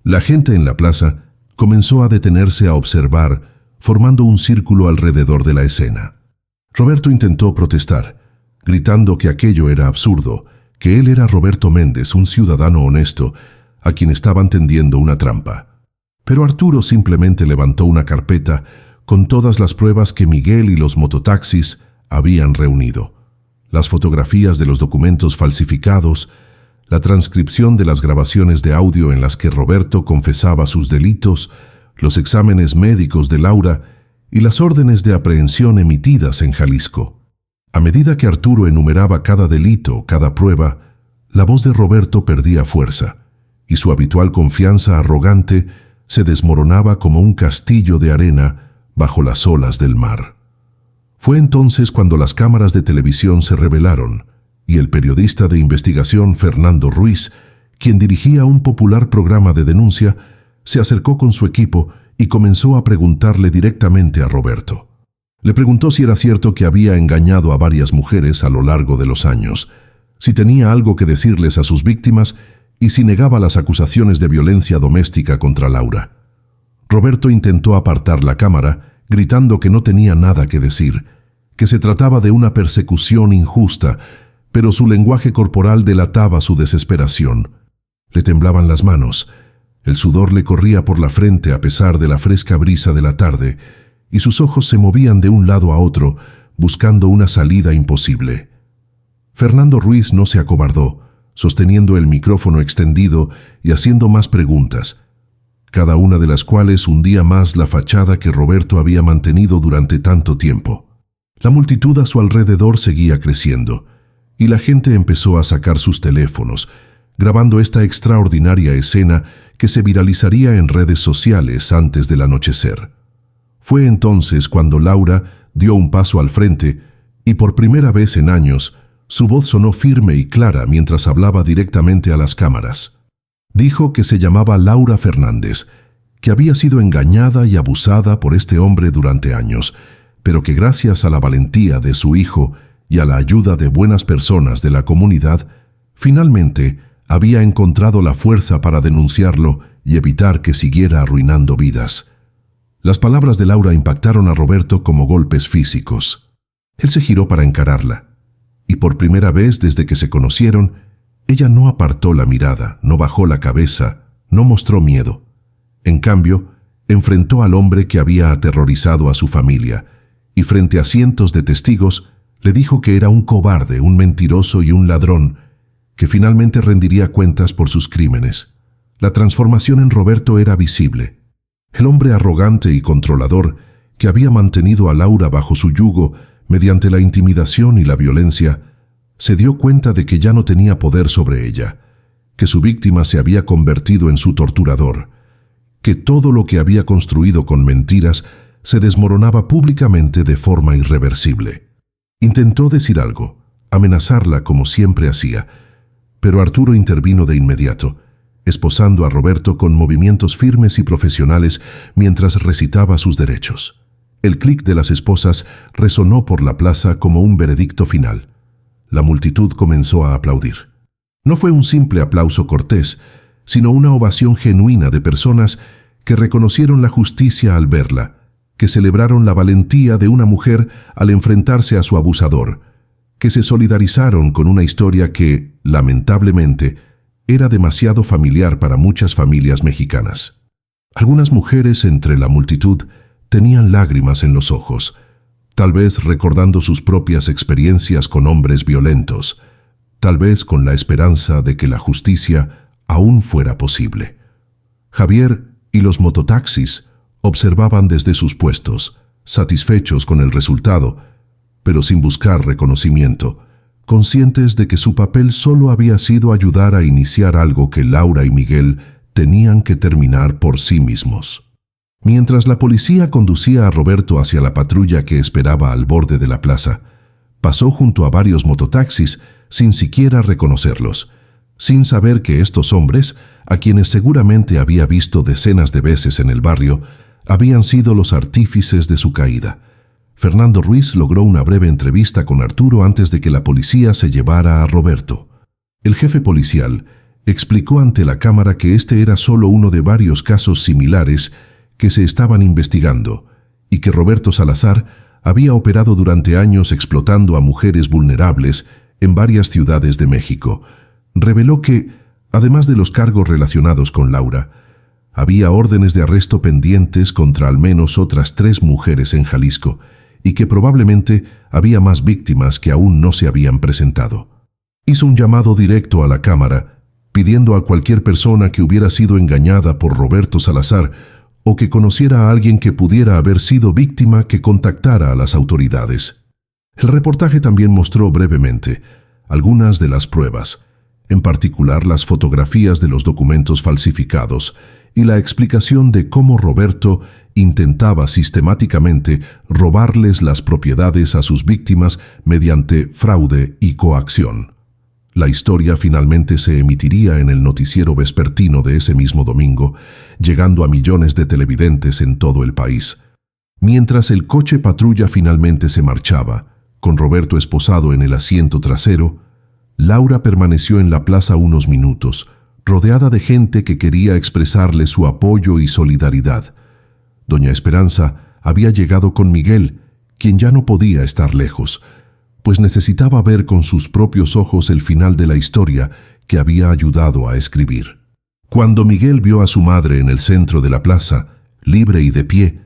A: La gente en la plaza comenzó a detenerse a observar, formando un círculo alrededor de la escena. Roberto intentó protestar, gritando que aquello era absurdo, que él era Roberto Méndez, un ciudadano honesto, a quien estaban tendiendo una trampa. Pero Arturo simplemente levantó una carpeta con todas las pruebas que Miguel y los mototaxis habían reunido. Las fotografías de los documentos falsificados, la transcripción de las grabaciones de audio en las que Roberto confesaba sus delitos, los exámenes médicos de Laura y las órdenes de aprehensión emitidas en Jalisco. A medida que Arturo enumeraba cada delito, cada prueba, la voz de Roberto perdía fuerza, y su habitual confianza arrogante se desmoronaba como un castillo de arena bajo las olas del mar. Fue entonces cuando las cámaras de televisión se revelaron, y el periodista de investigación Fernando Ruiz, quien dirigía un popular programa de denuncia, se acercó con su equipo y comenzó a preguntarle directamente a Roberto. Le preguntó si era cierto que había engañado a varias mujeres a lo largo de los años, si tenía algo que decirles a sus víctimas y si negaba las acusaciones de violencia doméstica contra Laura. Roberto intentó apartar la cámara, gritando que no tenía nada que decir, que se trataba de una persecución injusta, pero su lenguaje corporal delataba su desesperación. Le temblaban las manos, el sudor le corría por la frente a pesar de la fresca brisa de la tarde, y sus ojos se movían de un lado a otro, buscando una salida imposible. Fernando Ruiz no se acobardó, sosteniendo el micrófono extendido y haciendo más preguntas, cada una de las cuales hundía más la fachada que Roberto había mantenido durante tanto tiempo. La multitud a su alrededor seguía creciendo, y la gente empezó a sacar sus teléfonos, grabando esta extraordinaria escena que se viralizaría en redes sociales antes del anochecer. Fue entonces cuando Laura dio un paso al frente y por primera vez en años Su voz sonó firme y clara mientras hablaba directamente a las cámaras. Dijo que se llamaba Laura Fernández, que había sido engañada y abusada por este hombre durante años, pero que gracias a la valentía de su hijo y a la ayuda de buenas personas de la comunidad, finalmente había encontrado la fuerza para denunciarlo y evitar que siguiera arruinando vidas. Las palabras de Laura impactaron a Roberto como golpes físicos. Él se giró para encararla, y por primera vez desde que se conocieron, ella no apartó la mirada, no bajó la cabeza, no mostró miedo. En cambio, enfrentó al hombre que había aterrorizado a su familia, y frente a cientos de testigos, le dijo que era un cobarde, un mentiroso y un ladrón, que finalmente rendiría cuentas por sus crímenes. La transformación en Roberto era visible. El hombre arrogante y controlador, que había mantenido a Laura bajo su yugo mediante la intimidación y la violencia, se dio cuenta de que ya no tenía poder sobre ella, que su víctima se había convertido en su torturador, que todo lo que había construido con mentiras se desmoronaba públicamente de forma irreversible. Intentó decir algo, amenazarla como siempre hacía, pero Arturo intervino de inmediato, esposando a Roberto con movimientos firmes y profesionales mientras recitaba sus derechos. El clic de las esposas resonó por la plaza como un veredicto final. La multitud comenzó a aplaudir. No fue un simple aplauso cortés, sino una ovación genuina de personas que reconocieron la justicia al verla, que celebraron la valentía de una mujer al enfrentarse a su abusador, que se solidarizaron con una historia que, lamentablemente, era demasiado familiar para muchas familias mexicanas. Algunas mujeres entre la multitud tenían lágrimas en los ojos, tal vez recordando sus propias experiencias con hombres violentos, tal vez con la esperanza de que la justicia aún fuera posible. Javier y los mototaxis observaban desde sus puestos, satisfechos con el resultado, pero sin buscar reconocimiento, conscientes de que su papel solo había sido ayudar a iniciar algo que Laura y Miguel tenían que terminar por sí mismos. Mientras la policía conducía a Roberto hacia la patrulla que esperaba al borde de la plaza, pasó junto a varios mototaxis sin siquiera reconocerlos, sin saber que estos hombres, a quienes seguramente había visto decenas de veces en el barrio, habían sido los artífices de su caída. Fernando Ruiz logró una breve entrevista con Arturo antes de que la policía se llevara a Roberto. El jefe policial explicó ante la cámara que este era solo uno de varios casos similares que se estaban investigando y que Roberto Salazar había operado durante años explotando a mujeres vulnerables en varias ciudades de México. Reveló que, además de los cargos relacionados con Laura, había órdenes de arresto pendientes contra al menos otras 3 mujeres en Jalisco y que probablemente había más víctimas que aún no se habían presentado. Hizo un llamado directo a la cámara, pidiendo a cualquier persona que hubiera sido engañada por Roberto Salazar o que conociera a alguien que pudiera haber sido víctima que contactara a las autoridades. El reportaje también mostró brevemente algunas de las pruebas, en particular las fotografías de los documentos falsificados y la explicación de cómo Roberto intentaba sistemáticamente robarles las propiedades a sus víctimas mediante fraude y coacción. La historia finalmente se emitiría en el noticiero vespertino de ese mismo domingo, llegando a millones de televidentes en todo el país. Mientras el coche patrulla finalmente se marchaba, con Roberto esposado en el asiento trasero, Laura permaneció en la plaza unos minutos, rodeada de gente que quería expresarle su apoyo y solidaridad. Doña Esperanza había llegado con Miguel, quien ya no podía estar lejos, pues necesitaba ver con sus propios ojos el final de la historia que había ayudado a escribir. Cuando Miguel vio a su madre en el centro de la plaza, libre y de pie,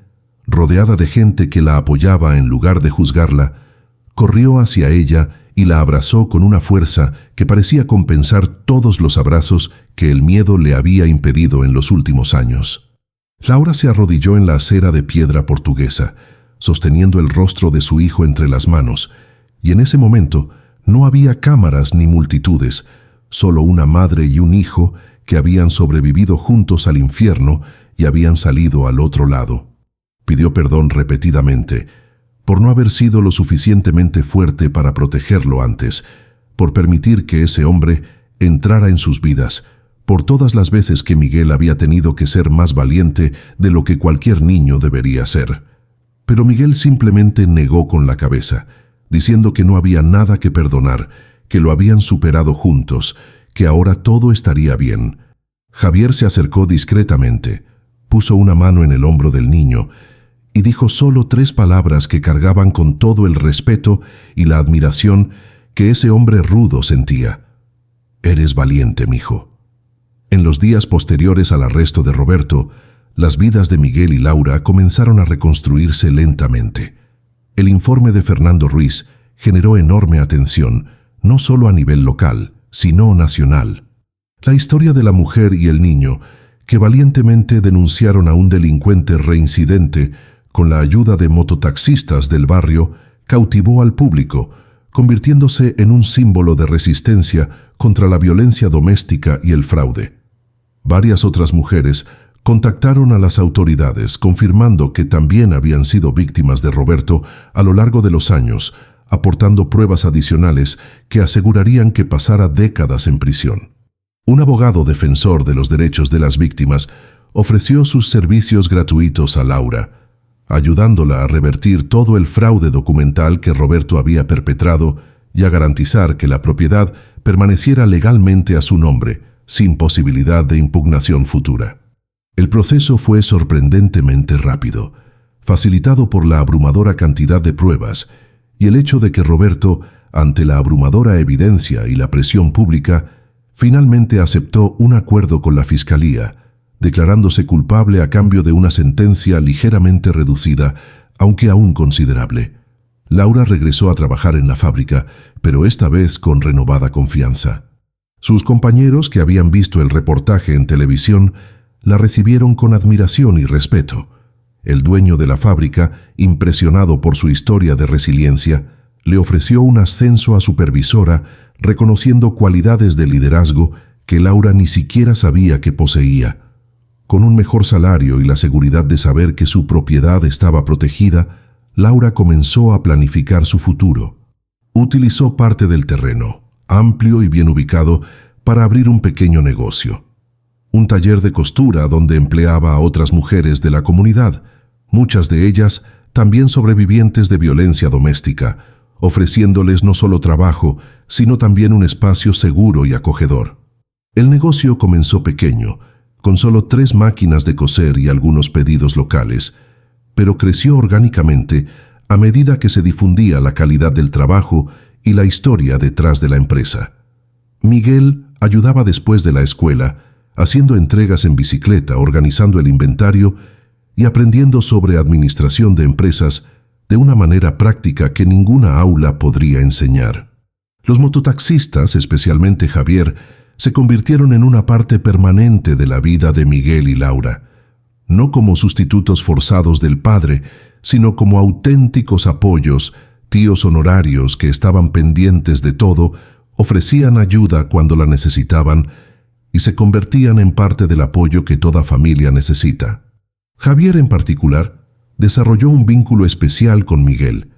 A: rodeada de gente que la apoyaba en lugar de juzgarla, corrió hacia ella y la abrazó con una fuerza que parecía compensar todos los abrazos que el miedo le había impedido en los últimos años. Laura se arrodilló en la acera de piedra portuguesa, sosteniendo el rostro de su hijo entre las manos, y en ese momento no había cámaras ni multitudes, solo una madre y un hijo que habían sobrevivido juntos al infierno y habían salido al otro lado. Pidió perdón repetidamente por no haber sido lo suficientemente fuerte para protegerlo antes, por permitir que ese hombre entrara en sus vidas, por todas las veces que Miguel había tenido que ser más valiente de lo que cualquier niño debería ser. Pero Miguel simplemente negó con la cabeza, diciendo que no había nada que perdonar, que lo habían superado juntos, que ahora todo estaría bien. Javier se acercó discretamente, puso una mano en el hombro del niño y dijo solo 3 palabras que cargaban con todo el respeto y la admiración que ese hombre rudo sentía. «Eres valiente, mijo». En los días posteriores al arresto de Roberto, las vidas de Miguel y Laura comenzaron a reconstruirse lentamente. El informe de Fernando Ruiz generó enorme atención, no solo a nivel local, sino nacional. La historia de la mujer y el niño, que valientemente denunciaron a un delincuente reincidente con la ayuda de mototaxistas del barrio, cautivó al público, convirtiéndose en un símbolo de resistencia contra la violencia doméstica y el fraude. Varias otras mujeres contactaron a las autoridades confirmando que también habían sido víctimas de Roberto a lo largo de los años, aportando pruebas adicionales que asegurarían que pasara décadas en prisión. Un abogado defensor de los derechos de las víctimas ofreció sus servicios gratuitos a Laura, ayudándola a revertir todo el fraude documental que Roberto había perpetrado y a garantizar que la propiedad permaneciera legalmente a su nombre, sin posibilidad de impugnación futura. El proceso fue sorprendentemente rápido, facilitado por la abrumadora cantidad de pruebas y el hecho de que Roberto, ante la abrumadora evidencia y la presión pública, finalmente aceptó un acuerdo con la Fiscalía, declarándose culpable a cambio de una sentencia ligeramente reducida, aunque aún considerable. Laura regresó a trabajar en la fábrica, pero esta vez con renovada confianza. Sus compañeros, que habían visto el reportaje en televisión, la recibieron con admiración y respeto. El dueño de la fábrica, impresionado por su historia de resiliencia, le ofreció un ascenso a supervisora, reconociendo cualidades de liderazgo que Laura ni siquiera sabía que poseía. Con un mejor salario y la seguridad de saber que su propiedad estaba protegida, Laura comenzó a planificar su futuro. Utilizó parte del terreno, amplio y bien ubicado, para abrir un pequeño negocio. Un taller de costura donde empleaba a otras mujeres de la comunidad, muchas de ellas también sobrevivientes de violencia doméstica, ofreciéndoles no solo trabajo, sino también un espacio seguro y acogedor. El negocio comenzó pequeño, con solo 3 máquinas de coser y algunos pedidos locales, pero creció orgánicamente a medida que se difundía la calidad del trabajo y la historia detrás de la empresa. Miguel ayudaba después de la escuela, haciendo entregas en bicicleta, organizando el inventario y aprendiendo sobre administración de empresas de una manera práctica que ninguna aula podría enseñar. Los mototaxistas, especialmente Javier, se convirtieron en una parte permanente de la vida de Miguel y Laura, no como sustitutos forzados del padre, sino como auténticos apoyos, tíos honorarios que estaban pendientes de todo, ofrecían ayuda cuando la necesitaban y se convertían en parte del apoyo que toda familia necesita. Javier, en particular, desarrolló un vínculo especial con Miguel,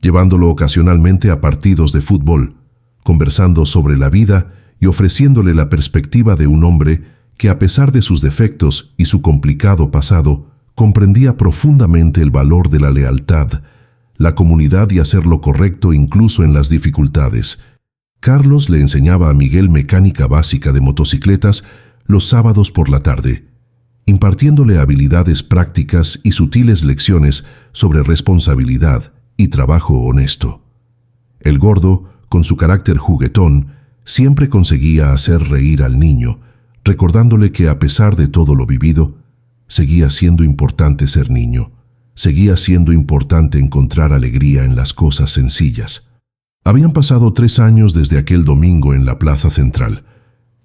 A: llevándolo ocasionalmente a partidos de fútbol, conversando sobre la vida y ofreciéndole la perspectiva de un hombre que, a pesar de sus defectos y su complicado pasado, comprendía profundamente el valor de la lealtad, la comunidad y hacer lo correcto incluso en las dificultades. Carlos le enseñaba a Miguel mecánica básica de motocicletas los sábados por la tarde, impartiéndole habilidades prácticas y sutiles lecciones sobre responsabilidad y trabajo honesto. El gordo, con su carácter juguetón, siempre conseguía hacer reír al niño, recordándole que a pesar de todo lo vivido, seguía siendo importante ser niño, seguía siendo importante encontrar alegría en las cosas sencillas. Habían pasado 3 años desde aquel domingo en la Plaza Central.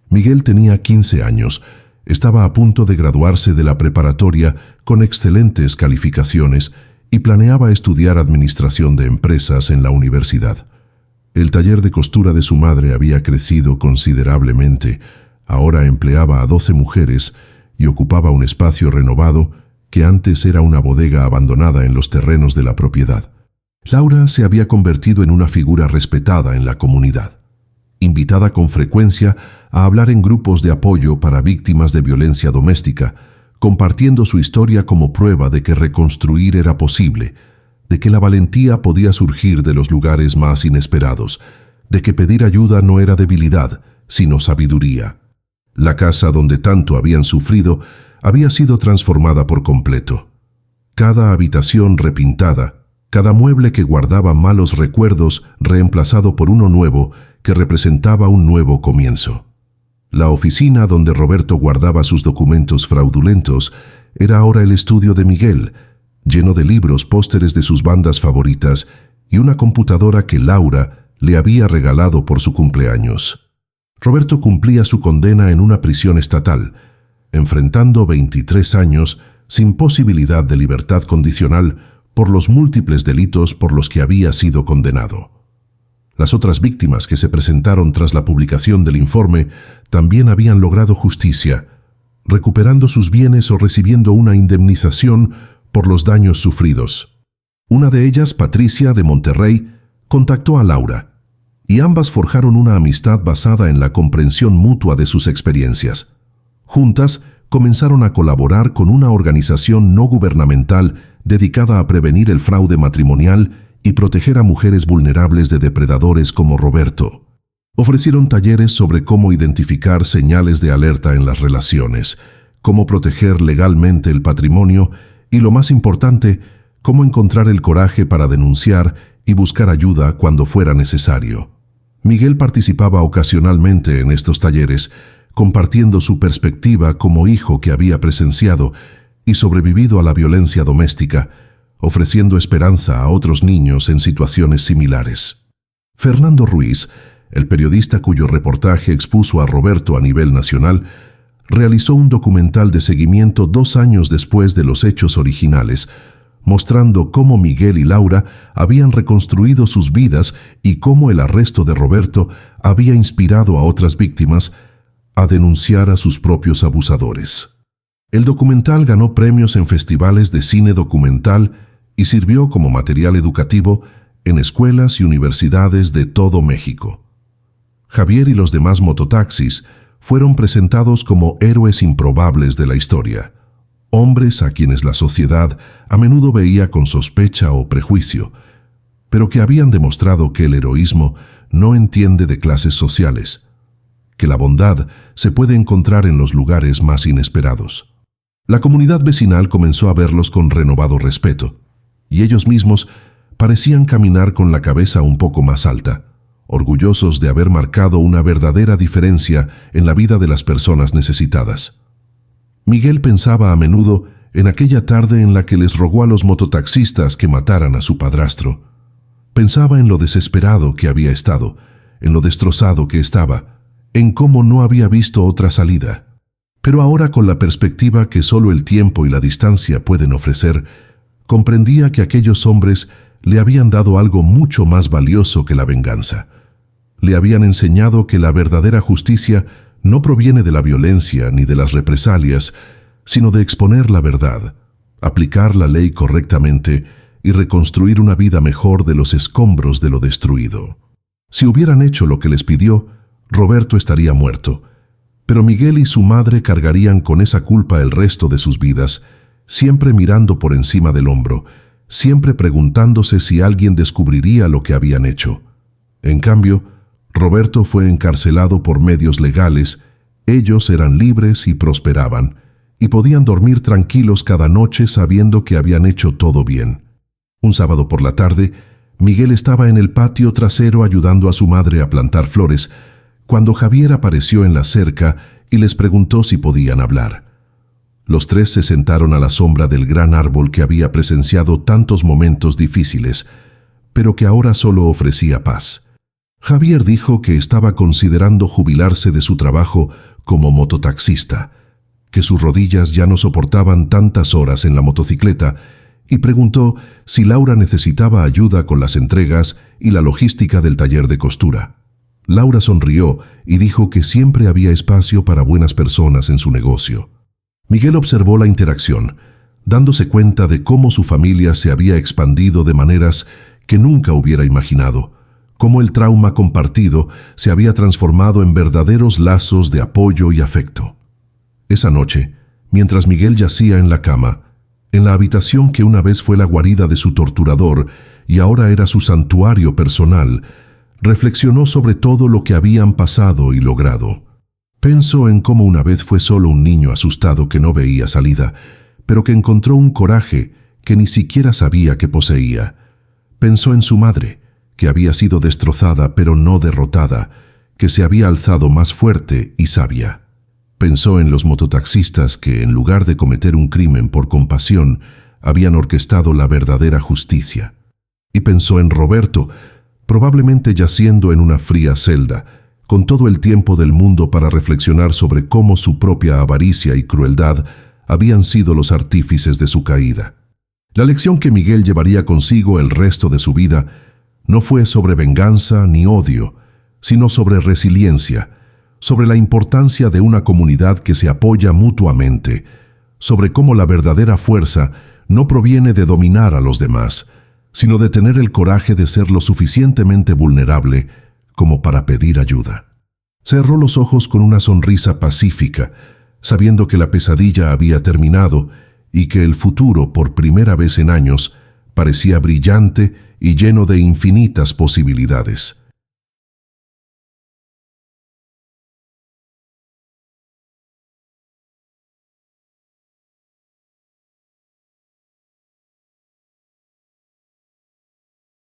A: Miguel tenía 15 años, estaba a punto de graduarse de la preparatoria con excelentes calificaciones y planeaba estudiar administración de empresas en la universidad. El taller de costura de su madre había crecido considerablemente. Ahora empleaba a 12 mujeres y ocupaba un espacio renovado que antes era una bodega abandonada en los terrenos de la propiedad. Laura se había convertido en una figura respetada en la comunidad. invitada con frecuencia a hablar en grupos de apoyo para víctimas de violencia doméstica, compartiendo su historia como prueba de que reconstruir era posible, de que la valentía podía surgir de los lugares más inesperados, de que pedir ayuda no era debilidad, sino sabiduría. La casa donde tanto habían sufrido había sido transformada por completo. Cada habitación repintada, cada mueble que guardaba malos recuerdos reemplazado por uno nuevo que representaba un nuevo comienzo. La oficina donde Roberto guardaba sus documentos fraudulentos era ahora el estudio de Miguel, lleno de libros, pósteres de sus bandas favoritas y una computadora que Laura le había regalado por su cumpleaños. Roberto cumplía su condena en una prisión estatal, enfrentando 23 años sin posibilidad de libertad condicional por los múltiples delitos por los que había sido condenado. Las otras víctimas que se presentaron tras la publicación del informe también habían logrado justicia, recuperando sus bienes o recibiendo una indemnización por los daños sufridos. Una de ellas, Patricia, de Monterrey, contactó a Laura, y ambas forjaron una amistad basada en la comprensión mutua de sus experiencias. Juntas, comenzaron a colaborar con una organización no gubernamental dedicada a prevenir el fraude matrimonial y proteger a mujeres vulnerables de depredadores como Roberto. Ofrecieron talleres sobre cómo identificar señales de alerta en las relaciones, cómo proteger legalmente el patrimonio y, lo más importante, cómo encontrar el coraje para denunciar y buscar ayuda cuando fuera necesario. Miguel participaba ocasionalmente en estos talleres, compartiendo su perspectiva como hijo que había presenciado y sobrevivido a la violencia doméstica, ofreciendo esperanza a otros niños en situaciones similares. Fernando Ruiz, el periodista cuyo reportaje expuso a Roberto a nivel nacional, realizó un documental de seguimiento 2 años después de los hechos originales, mostrando cómo Miguel y Laura habían reconstruido sus vidas y cómo el arresto de Roberto había inspirado a otras víctimas a denunciar a sus propios abusadores. El documental ganó premios en festivales de cine documental y sirvió como material educativo en escuelas y universidades de todo México. Javier y los demás mototaxis fueron presentados como héroes improbables de la historia, hombres a quienes la sociedad a menudo veía con sospecha o prejuicio, pero que habían demostrado que el heroísmo no entiende de clases sociales, que la bondad se puede encontrar en los lugares más inesperados. La comunidad vecinal comenzó a verlos con renovado respeto, y ellos mismos parecían caminar con la cabeza un poco más alta, orgullosos de haber marcado una verdadera diferencia en la vida de las personas necesitadas. Miguel pensaba a menudo en aquella tarde en la que les rogó a los mototaxistas que mataran a su padrastro. Pensaba en lo desesperado que había estado, en lo destrozado que estaba, en cómo no había visto otra salida. Pero ahora, con la perspectiva que solo el tiempo y la distancia pueden ofrecer, comprendía que aquellos hombres le habían dado algo mucho más valioso que la venganza. Le habían enseñado que la verdadera justicia no proviene de la violencia ni de las represalias, sino de exponer la verdad, aplicar la ley correctamente y reconstruir una vida mejor de los escombros de lo destruido. Si hubieran hecho lo que les pidió, Roberto estaría muerto, pero Miguel y su madre cargarían con esa culpa el resto de sus vidas, siempre mirando por encima del hombro, siempre preguntándose si alguien descubriría lo que habían hecho. En cambio, Roberto fue encarcelado por medios legales, ellos eran libres y prosperaban, y podían dormir tranquilos cada noche sabiendo que habían hecho todo bien. Un sábado por la tarde, Miguel estaba en el patio trasero ayudando a su madre a plantar flores, cuando Javier apareció en la cerca y les preguntó si podían hablar. Los tres se sentaron a la sombra del gran árbol que había presenciado tantos momentos difíciles, pero que ahora solo ofrecía paz. Javier dijo que estaba considerando jubilarse de su trabajo como mototaxista, que sus rodillas ya no soportaban tantas horas en la motocicleta, y preguntó si Laura necesitaba ayuda con las entregas y la logística del taller de costura. Laura sonrió y dijo que siempre había espacio para buenas personas en su negocio. Miguel observó la interacción, dándose cuenta de cómo su familia se había expandido de maneras que nunca hubiera imaginado, cómo el trauma compartido se había transformado en verdaderos lazos de apoyo y afecto. Esa noche, mientras Miguel yacía en la cama, en la habitación que una vez fue la guarida de su torturador y ahora era su santuario personal, reflexionó sobre todo lo que habían pasado y logrado. Pensó en cómo una vez fue solo un niño asustado que no veía salida, pero que encontró un coraje que ni siquiera sabía que poseía. Pensó en su madre, que había sido destrozada pero no derrotada, que se había alzado más fuerte y sabia. Pensó en los mototaxistas que, en lugar de cometer un crimen por compasión, habían orquestado la verdadera justicia. Y pensó en Roberto, probablemente yaciendo en una fría celda, con todo el tiempo del mundo para reflexionar sobre cómo su propia avaricia y crueldad habían sido los artífices de su caída. La lección que Miguel llevaría consigo el resto de su vida no fue sobre venganza ni odio, sino sobre resiliencia, sobre la importancia de una comunidad que se apoya mutuamente, sobre cómo la verdadera fuerza no proviene de dominar a los demás, sino de tener el coraje de ser lo suficientemente vulnerable como para pedir ayuda. Cerró los ojos con una sonrisa pacífica, sabiendo que la pesadilla había terminado y que el futuro, por primera vez en años, parecía brillante y lleno de infinitas posibilidades.